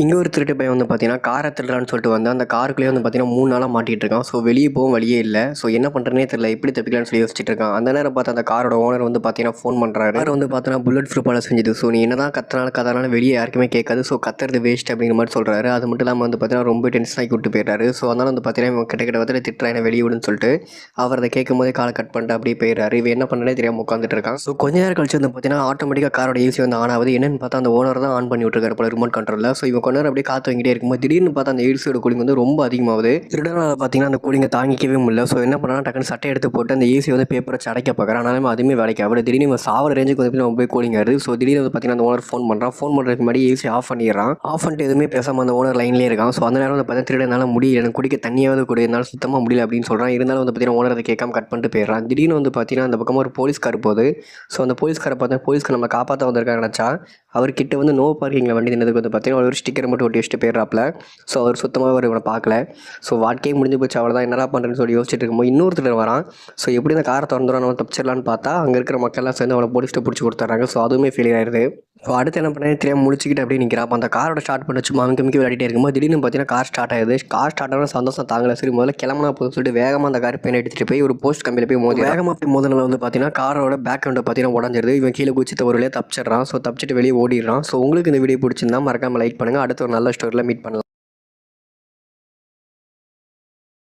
இங்க ஒரு திருட்டு பையன் வந்து பார்த்தீங்கன்னா, கார திருடலான்னு சொல்லிட்டு வந்து அந்த காருக்குள்ளேயே வந்து பார்த்தீங்கன்னா 3 நாளா மாட்டிட்டு இருக்கான். ஸோ வெளிய போகவும் வழியே இல்ல. ஸோ என்ன பண்றதுன்னே தெரியல. எப்படி தப்பிக்கலாம்னு சொல்லி யோசிச்சுட்டு இருக்கான். அந்த நேரம் பார்த்து அந்த காரோட ஓனர் வந்து பார்த்தீங்கன்னா ஃபோன் பண்றாரு. கார் வந்து பார்த்தீங்கன்னா புல்லட் ப்ரூஃபால செஞ்சது. ஸோ நீ என்னதான் கத்துனாலும் கதனாலும் வெளிய யாருக்குமே கேட்காது. ஸோ கத்துறது வேஸ்ட் அப்படிங்கிற மாரி சொல்றாரு. அது மட்டும் இல்லாம வந்து பார்த்தீங்கன்னா ரொம்ப டென்ஷன் ஆக்கி விட்டு போயிடுறாரு. ஸோ அதனால வந்து பார்த்தீங்கன்னா இவன் கிட்ட கிட்ட வந்து திட்டுறான் என்ன வெளிய விடுன்னு சொல்லிட்டு. அவர் அத கேட்கும்போதே கால கட் பண்ணிட்டு அப்படியே போயிடுறாரு. இவன் என்ன பண்றதுனே தெரியாம உட்காந்துட்டு இருக்கான். ஸோ கொஞ்ச நேரம் கழிச்சு வந்து பார்த்தீங்கன்னா ஆட்டோமேட்டிக்கா காரோட ஏசி வந்து ஆன் ஆகுது. என்னன்னு பார்த்தா அந்த ஓனர் தான் ஆன் பண்ணி விட்டுருக்காரு போல ரிமோட் கண்ட்ரோல்ல. ஸோ இவன் கொஞ்ச நேரம் அப்படியே காத்து வாங்கிட்டே இருக்கும்போது திடீர்னு பார்த்தா அந்த ஏசியோட கூலிங் வந்து ரொம்ப அதிகமாகுது. திருடனால பார்த்தீங்கன்னா அந்த கூலிங்கை தாங்கிக்கவே முடியல. ஸோ என்ன பண்ணா டக்குன்னு சட்டை எடுத்து போட்டு அந்த ஏசி வந்து பேப்பரை வச்சு அடைக்க பார்க்குறான். ஆனாலும் அதுவுமே வேலைக்கு ஆகல. திடீர்னு இவன் சாவர ரேஞ்சுக்கு வந்து நம்ம போய் கூலிங் ஆகுது. ஸோ திடீர்னு வந்து பார்த்தீங்கன்னா அந்த ஓனர் ஃபோன் பண்ணுறான். ஃபோன் பண்ணுறதுக்கு முன்னாடி ஏசி ஆஃப் பண்ணிடுறான். ஆஃப் பண்ணிட்டு எதுவுமே பேசாமல் அந்த ஓனர் லைன்லேயே இருக்கான். ஸோ அந்த நேரம் வந்து பார்த்தீங்கன்னா திருடனால முடியல, எனக்கு குடிக்க தண்ணியாவது கூட என்னால் சுத்தமாக முடியல அப்படின்னு சொல்கிறான். இருந்தாலும் வந்து பார்த்தீங்கன்னா ஓனர் அதை கேட்காம கட் பண்ணிட்டு போயிடுறான். திடீர்னு வந்து பார்த்தீங்கன்னா அந்த பக்கமாக ஒரு போலீஸ்கார் போகுது. ஸோ அந்த போலீஸ்காரை பார்த்தா போலீஸ்க்கு நம்ம காப்பாற்ற வந்திருக்காங்க நினச்சா அவர்கிட்ட வந்து நோ பார்க்கிங்கில் வண்டி நின்றதுக்கு வந்து பார்த்தீங்கன்னா ஒரு ஸ்டிக்கர் மட்டும் ஒட்டி வச்சுட்டு போயிடுறாப்ல. ஸோ அவர் சுத்தமாக அவர் இவனை பார்க்கல. ஸோ வாழ்க்கையே முடிஞ்சு போச்சு அவ்வளோதான் என்னடா பண்ணுறேன்னு சொல்லி யோசிச்சுட்டு இருக்கும்போது இன்னொருத்தர் வரான். ஸோ எப்படி இந்த காரை திறந்துடும் நம்ம தப்பிச்சிடலான்னு பார்த்தா அங்கே இருக்கிற மக்கள்லாம் சேர்ந்து அவனை போலீஸ்ட்டு பிடிச்சி கொடுத்துட்றாங்க. ஸோ அதுவுமே ஃபெயிலியர் ஆயிடுது. ஸோ அடுத்து என்ன பண்ணேன் தெரியாமல் முடிச்சுக்கிட்டு அப்படியே நிற்கிறான். அப்போ அந்த காரோட ஸ்டார்ட் பண்ணி சும்மா அமுக்கி அமுக்கி விளையாடிட்டே இருக்கும்போது திடீர்னு பார்த்தீங்கன்னா கார் ஸ்டார்ட் ஆகுது. கார் ஸ்டார்ட் ஆன சந்தோஷம் தாங்கல. சரி முதல்ல கிளம்புனா போதும் சொல்லிட்டு வேகமாக அந்த கார் பெயின் எடுத்துகிட்டு போய் ஒரு போஸ்ட் கம்பியில் போய் மோதி வேகமாக போய் மோதினால வந்து பார்த்தீங்கன்னா காரோட பேக் வந்து பார்த்தீங்கன்னா உடஞ்சிருது. இவன் கீழே குச்சி ஒரு வழியாக தப்பிச்சிடுறான். ஸோ தப்பிச்சிட்டு வெளியே ஓடிடுறான். ஸோ உங்களுக்கு இந்த வீடியோ பிடிச்சிருந்தா மறக்காமல் லைக் பண்ணுங்கள். அடுத்த ஒரு நல்ல ஸ்டோரியில் மீட் பண்ணலாம்.